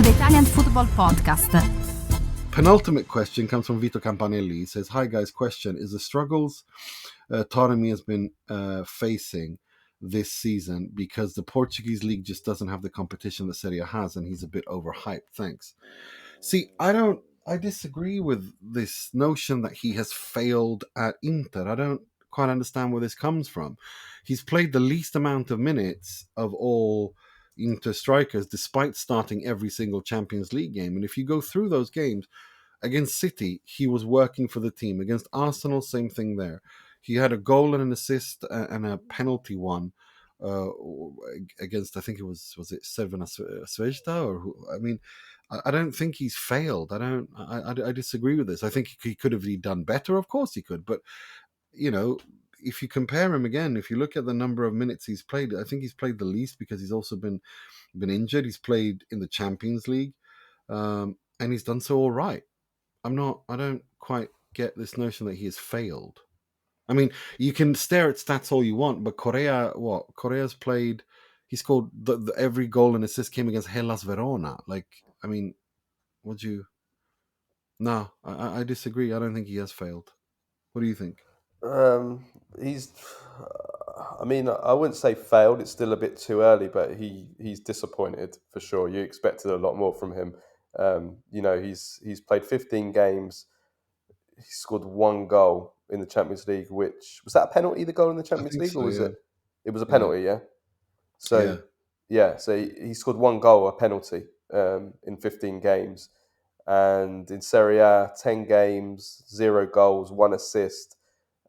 the Italian Football Podcast. Penultimate question comes from Vito Campanelli. He says, "Hi guys, question is the struggles Taremi has been facing this season because the Portuguese league just doesn't have the competition that Serie A has, and he's a bit overhyped. Thanks." See, I disagree with this notion that he has failed at Inter. I don't quite understand where this comes from. He's played the least amount of minutes of all Inter strikers, despite starting every single Champions League game. And if you go through those games, against City, he was working for the team. Against Arsenal, same thing there. He had a goal and an assist and a penalty one against, I think it was it Crvena Zvezda, or who? I mean, I don't think he's failed. I disagree with this. I think he could have done better. Of course he could, but you know, if you compare him again, if you look at the number of minutes he's played, I think he's played the least because he's also been injured. He's played in the Champions League, and he's done so all right. I don't quite get this notion that he has failed. I mean, you can stare at stats all you want, but Correa's played, he scored every goal and assist came against Hellas Verona. Like, I mean, no, I disagree. I don't think he has failed. What do you think? I wouldn't say failed. It's still a bit too early, but he's disappointed for sure. You expected a lot more from him. He's played 15 games. He scored one goal in the Champions League, which was that a penalty? The goal in the Champions League, or was it? It was a penalty, yeah. So he scored one goal, a penalty, in 15 games, and in Serie A, 10 games, 0 goals, 1 assist,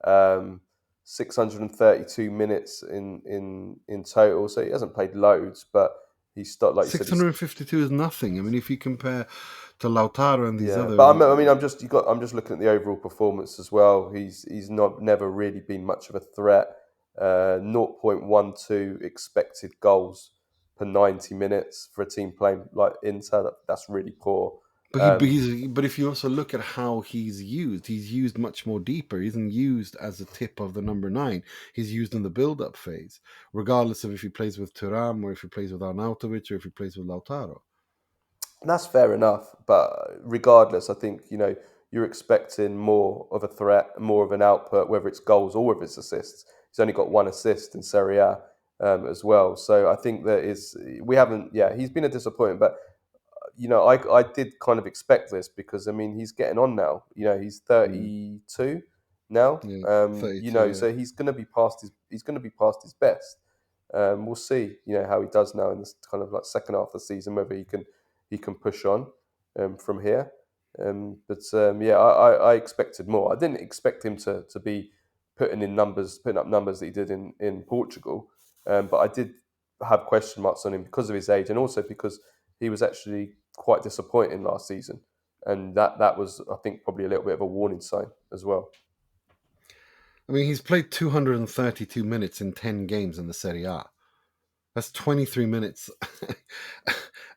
632 minutes in total. So he hasn't played loads, but he's started, like 652 is nothing. I mean, if you compare to Lautaro and these other, but I'm just looking at the overall performance as well. He's never really been much of a threat. 0.12 expected goals per 90 minutes for a team playing like Inter. That's really poor. But if you also look at how he's used much more deeper. He isn't used as a tip of the number 9. He's used in the build-up phase, regardless of if he plays with Thuram or if he plays with Arnautovic or if he plays with Lautaro. And that's fair enough, but regardless, I think you're expecting more of a threat, more of an output, whether it's goals or whether it's assists. He's only got 1 assist in Serie A as well, so I think he's been a disappointment, but I did kind of expect this because he's getting on now. He's 32 now. 32, so he's going to be past his best. We'll see, how he does now in this kind of like second half of the season, whether he can push on from here. I expected more. I didn't expect him to be putting up numbers that he did in Portugal, but I did have question marks on him because of his age and also because he was actually quite disappointing last season, and that was, I think, probably a little bit of a warning sign as well. I mean, he's played 232 minutes in 10 games in the Serie A. That's 23 minutes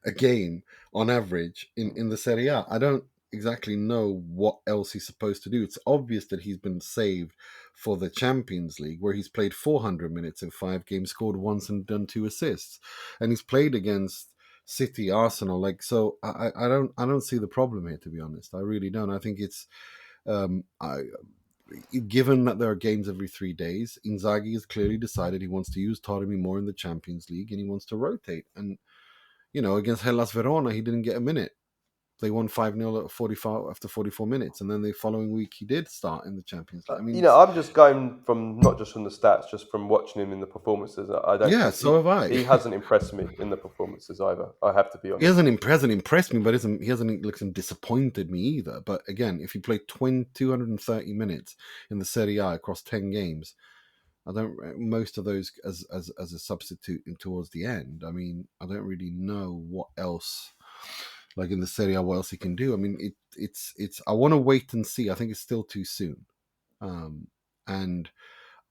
a game on average in the Serie A. I don't exactly know what else he's supposed to do. It's obvious that he's been saved for the Champions League, where he's played 400 minutes in 5 games, scored once and done 2 assists. And he's played against City, Arsenal. So I don't see the problem here, to be honest. I really don't. I think it's given that there are games every 3 days, Inzaghi has clearly decided he wants to use Taremi more in the Champions League and he wants to rotate. And, against Hellas Verona, he didn't get a minute. They won 5-0 at 45 after 44 minutes. And then the following week, he did start in the Champions League. I mean, I'm just going from, not just from the stats, just from watching him in the performances. Have I. He hasn't impressed me in the performances either. I have to be honest. He hasn't impressed me, but he hasn't disappointed me either. But again, if he played 230 minutes in the Serie A across 10 games, most of those as a substitute towards the end. I mean, I don't really know what else, like in the Serie A, what else he can do. I mean, it's I want to wait and see. I think it's still too soon. And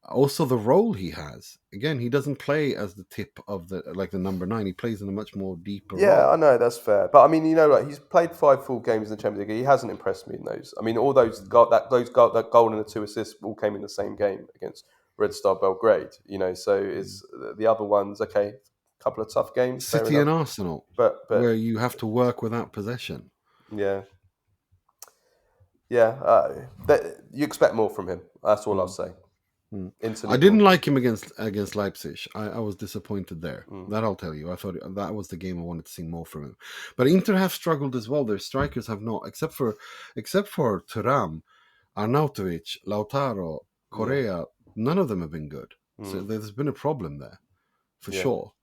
also the role he has. Again, he doesn't play as the tip of the number 9. He plays in a much more deeper role. Yeah, I know, that's fair. But I mean, he's played 5 full games in the Champions League. He hasn't impressed me in those. I mean, all that goal and the 2 assists all came in the same game against Red Star Belgrade. So it's the other ones. Okay, couple of tough games. Fair City and enough. Arsenal, But where you have to work without possession. yeah, you expect more from him. That's all I'll say. I didn't like him against Leipzig. I was disappointed there. That I'll tell you. I thought that was the game I wanted to see more from him. But Inter have struggled as well. Their strikers have not, except for Thuram, Arnautovic, Lautaro, Correa. None of them have been good. So there's been a problem there, for sure.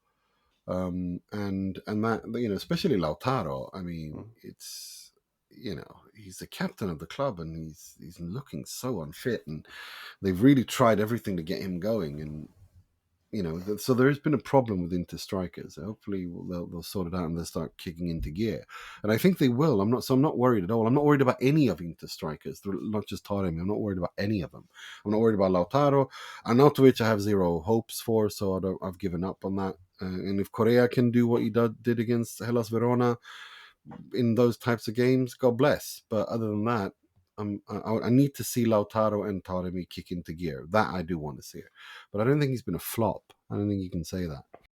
And that, you know, especially Lautaro. I mean, it's, you know, he's the captain of the club and he's looking so unfit, and they've really tried everything to get him going, and you know, so there has been a problem with Inter strikers. Hopefully they'll sort it out and they'll start kicking into gear, and I think they will. I'm not worried at all. I'm not worried about any of Inter strikers, not just Taremi. I'm not worried about any of them. I'm not worried about Lautaro. Arnautovic I have zero hopes for, so I've given up on that. And if Correa can do what he did against Hellas Verona in those types of games, God bless. But other than that, I need to see Lautaro and Taremi kick into gear. That I do want to see it. But I don't think he's been a flop. I don't think you can say that.